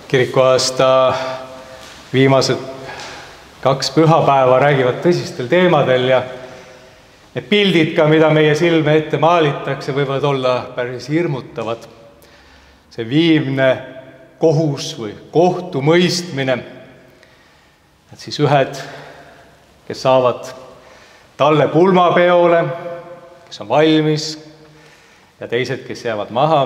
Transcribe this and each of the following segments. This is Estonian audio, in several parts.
Kirikuaasta viimased 2 pühapäeva räägivad tõsistel teemadel ja need pildid ka, mida meie silme ette maalitakse, võivad olla päris hirmutavad. See viimne kohus või kohtumõistmine, et siis ühed, kes saavad talle pulmapeole, kes on valmis, ja teised, kes jäävad maha.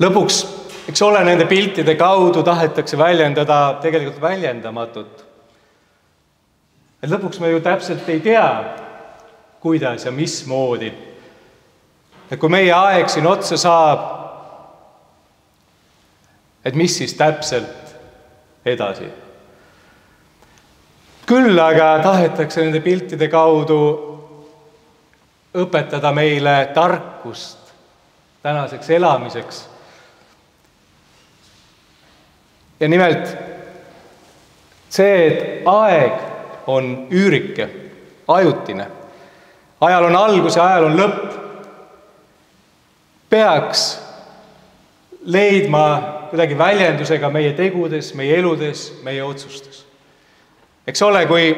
Lõpuks, eks ole, nende piltide kaudu tahetakse väljendada tegelikult väljendamatut. Et lõpuks me ju täpselt ei tea, kuidas ja mismoodi. Et kui meie aeg siin otsa saab, et mis siis täpselt edasi. Küll aga tahetakse nende piltide kaudu õpetada meile tarkust tänaseks elamiseks. Ja nimelt see, et aeg on üürike, ajutine. Ajal on algus ja ajal on lõpp. Peaks leidma kuidagi väljendusega meie tegudes, meie eludes, meie otsustes. Eks ole, kui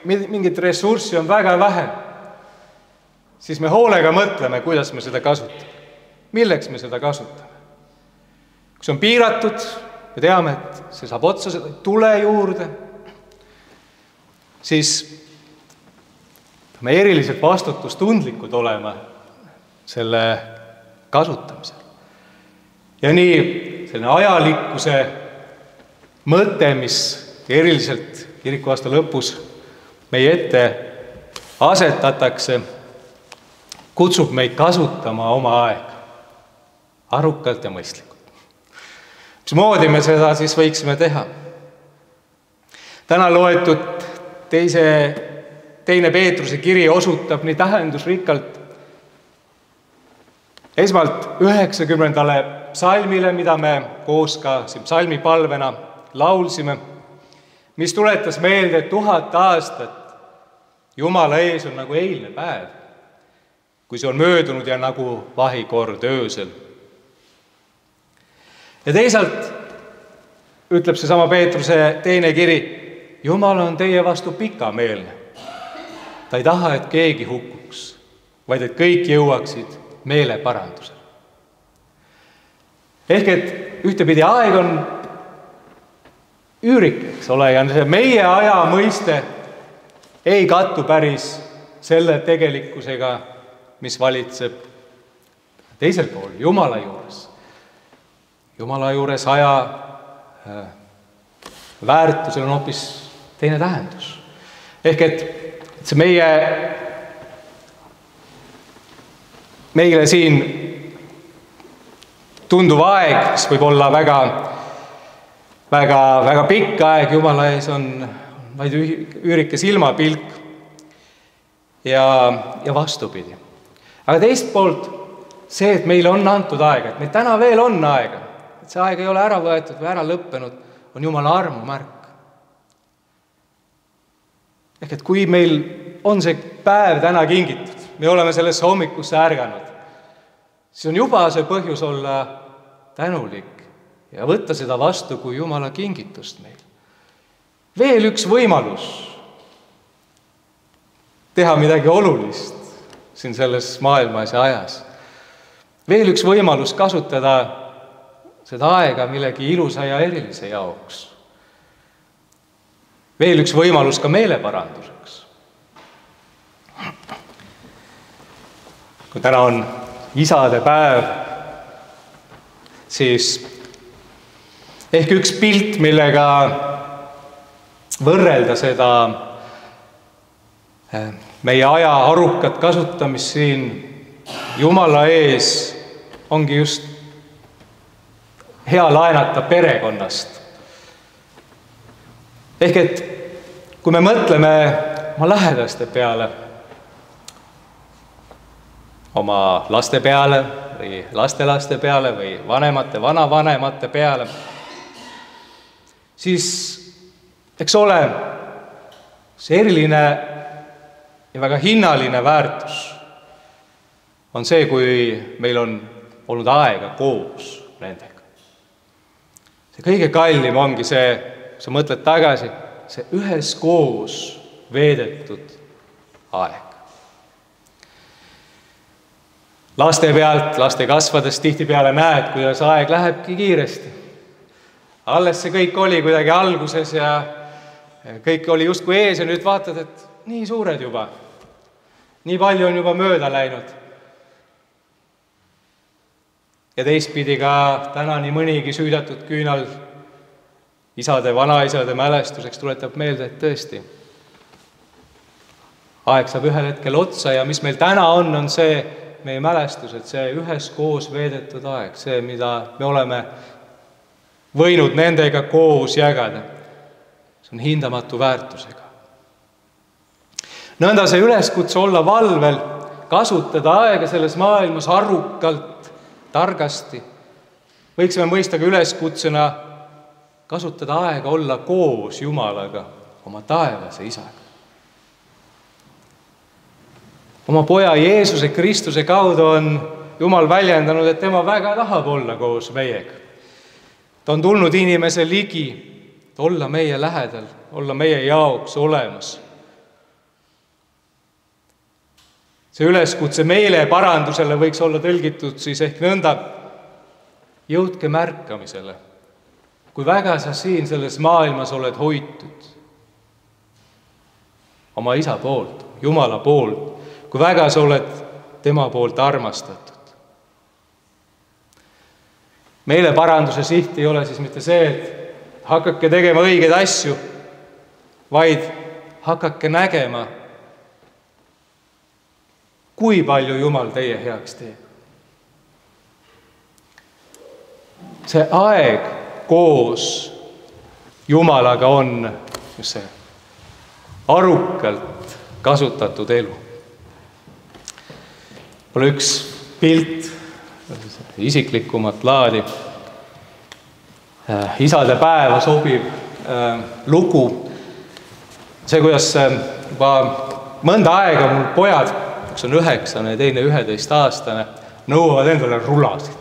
mingit ressurssi on väga vähe, siis me hoolega mõtleme, kuidas me seda kasutame. Milleks me seda kasutame? Kui see on piiratud, me teame, et see saab otsa tule juurde, siis me eriliselt vastutustundlikud olema selle kasutamisel. Ja nii selline ajalikkuse mõte, mis eriliselt kirikuaasta lõpus meie ette asetatakse, kutsub meid kasutama oma aega arukalt ja mõistlikult. Mismoodi me seda siis võiksime teha? Täna loetud teine Peetruse kiri osutab nii tähendusrikkalt esmalt 90. psalmile, mida me koos ka siin psalmipalvena laulsime, mis tuletas meelde, et 1000 aastat Jumala ees on nagu eilne päev, kui see on möödunud ja nagu vahikord öösel. Ja teisalt ütleb see sama Peetruse teine kiri, Jumal on teie vastu pikameelne. Ta ei taha, et keegi hukkuks, vaid et kõik jõuaksid meeleparandusele. Ehk et ühtepidi aeg on üürik, eks ole, ja meie aja mõiste ei kattu päris selle tegelikkusega, mis valitseb teisel pool, Jumala juures. Jumala juures aja väärtusel on hoopis teine tähendus. Ehk et see meile siin tunduv aeg, mis võib olla väga pikk aeg Jumala ees, on vaid üürike silmapilk ja vastupidi. Aga teist poolt see, et meile on antud aega, et meil täna veel on aega, et see aeg ei ole ära võetud või ära lõppenud, on Jumala armu märk. Ehk et kui meil on see päev täna kingitud, me oleme sellesse hommikusse ärganud, siis on juba see põhjus olla tänulik ja võtta seda vastu kui Jumala kingitust meil. Veel üks võimalus teha midagi olulist siin selles maailmas ja ajas. Veel üks võimalus kasutada seda aega millegi ilusa ja erilise jaoks. Veel üks võimalus ka meeleparanduseks. Kui täna on isade päev, siis ehk üks pilt, millega võrrelda seda meie aja arukat kasutamist siin Jumala ees, ongi just hea laenata perekonnast. Ehk et kui me mõtleme oma lähedaste peale, oma laste peale või lastelaste peale või vanemate, vanavanemate peale, siis eks ole see eriline ja väga hinnaline väärtus on see, kui meil on olnud aega koos nendega. Ja kõige kallim ongi see, kui sa mõtled tagasi, see üheskoos veedetud aeg. Laste pealt, laste kasvades tihtipeale näed, kuidas aeg lähebki kiiresti. Alles see kõik oli kuidagi alguses ja kõik oli justkui ees ja nüüd vaatad, et nii suured juba. Nii palju on juba mööda läinud. Ja teistpidi ka täna nii mõnigi süüdatud küünal isade, vanaisade mälestuseks tuletab meelde, et tõesti, aeg saab ühel hetkel otsa ja mis meil täna on see meie mälestused, see üheskoos veedetud aeg, see, mida me oleme võinud nendega koos jagada. See on hindamatu väärtusega. Nõnda see üleskutse olla valvel, kasutada aega selles maailmas arukalt, targasti. Võiksime mõista ka üleskutsena kasutada aega olla koos Jumalaga, oma taevase isaga. Oma poja Jeesuse Kristuse kaudu on Jumal väljendanud, et tema väga tahab olla koos meiega. Ta on tulnud inimese ligi, olla meie lähedal, olla meie jaoks olemas. See üleskutse meile parandusele võiks olla tõlgitud siis ehk nõnda, jõudke märkamisele, kui väga sa siin selles maailmas oled hoitud oma isa poolt, Jumala poolt, kui väga sa oled tema poolt armastatud. Meile paranduse siht ei ole siis mitte see, et hakake tegema õigeid asju, vaid hakake nägema, kui palju Jumal teie heaks teeb. See aeg koos Jumalaga on just see arukalt kasutatud elu. Pole üks pilt isiklikumat laadi. Isade päeva sobiv lugu. See, kuidas juba mõnda aega mul pojad, üks on 9 ja teine 11-aastane, nõuavad endale rulasid.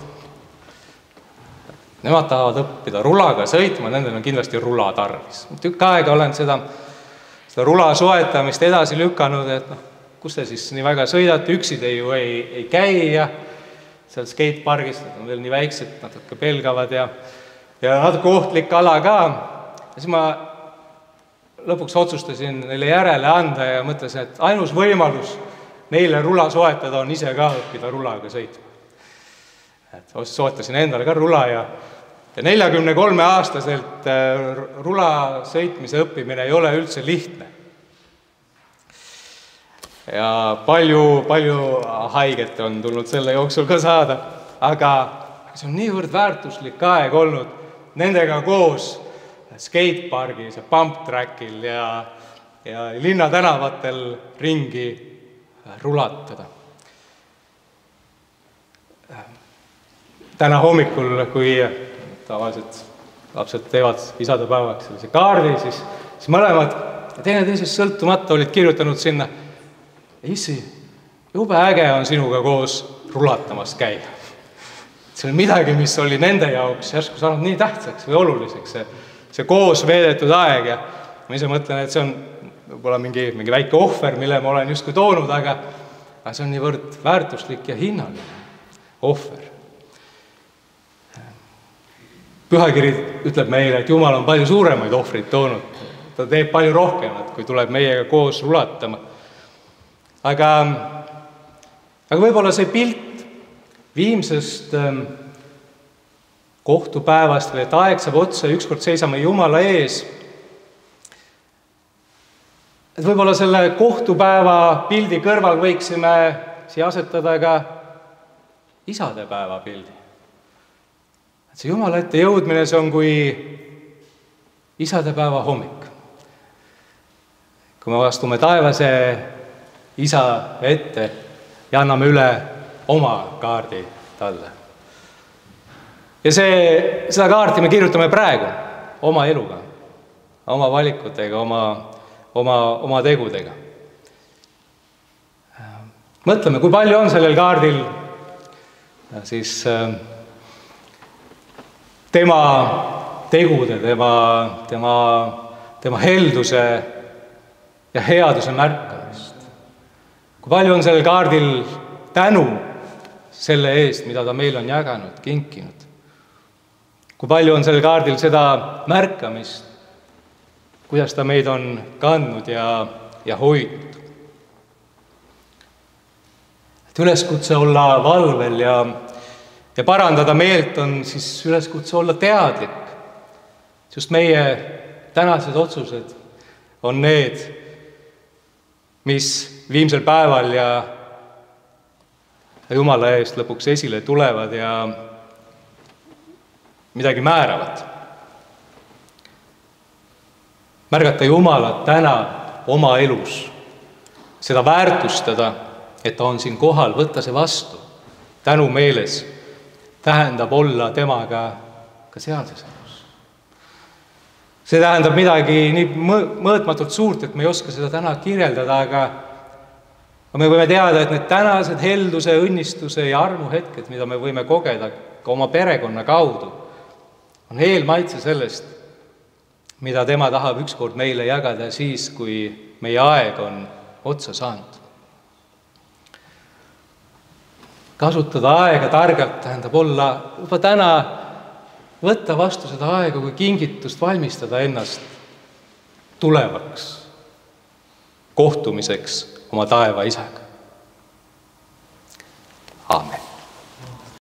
Nemad tahavad õppida rulaga sõitma, nendel on kindlasti rula tarvis. Tükk aega olen seda rula soetamist edasi lükanud, et kus te siis nii väga sõidate, üksi te ju ei käi ja seal skatepargis, nad on veel nii väiksed, natuke pelgavad ja natuke ohtlik ala ka. Ja siis ma lõpuks otsustasin neile järele anda ja mõtlesin, et ainus võimalus neile rula soetada on ise ka õppida rulaga sõitma. Soetasin endale ka rula ja 43-aastaselt rula sõitmise õppimine ei ole üldse lihtne. Ja palju haiget on tulnud selle jooksul ka saada, aga see on niivõrd väärtuslik aeg olnud nendega koos skatepargis ja pump trackil ja linnatänavatel ringi rulatada. Täna hommikul, kui tavaliselt lapsed teevad isadepäevaks sellise kaardi, siis mõlemad teineteisest sõltumata olid kirjutanud sinna, issi, jube äge on sinuga koos rulatamas käia. See oli midagi, mis oli nende jaoks järsku saanud nii tähtsaks või oluliseks, see koos veedetud aeg ja ma ise mõtlen, et see on võib-olla mingi väike ohver, mille ma olen justkui toonud, aga see on niivõrd väärtuslik ja hinnaline ohver. Pühakiri ütleb meile, et Jumal on palju suuremaid ohvreid toonud. Ta teeb palju rohkemat, kui tuleb meiega koos rulatama. Aga võib-olla see pilt viimsest kohtupäevast või et aeg saab otsa ja ükskord seisame Jumala ees. Et võib-olla selle kohtupäeva pildi kõrval võiksime siia asetada ka isadepäeva pildi. See Jumala ette jõudmine, see on kui isadepäeva hommik. Kui me astume taevase isa ette ja anname üle oma kaardi talle. Ja seda kaarti me kirjutame praegu oma eluga, oma valikutega, oma tegudega. Mõtleme, kui palju on sellel kaardil siis tema tegude, tema helduse ja headuse märkamist. Kui palju on sellel kaardil tänu selle eest, mida ta meil on jaganud, kinkinud. Kui palju on sellel kaardil seda märkamist, kuidas ta meid on kandnud ja hoidnud. Et üleskutse olla valvel ja parandada meelt on siis üleskutse olla teadlik. Just meie tänased otsused on need, mis viimsel päeval ja Jumala eest lõpuks esile tulevad ja midagi määravad. Märgata Jumalat täna oma elus, seda väärtustada, et ta on siin kohal, võtta see vastu, tänu meeles, tähendab olla temaga ka sealses elus. See tähendab midagi nii mõõtmatult suurt, et me ei oska seda täna kirjeldada, aga me võime teada, et need tänased helduse, õnnistuse ja armu hetked, mida me võime kogeda ka oma perekonna kaudu, on eelmaitse sellest, mida tema tahab ükskord meile jagada siis, kui meie aeg on otsa saanud. Kasutada aega targalt tähendab olla juba täna, võtta vastu seda aega kui kingitust, valmistada ennast tulevaks kohtumiseks oma taeva isaga. Aamen.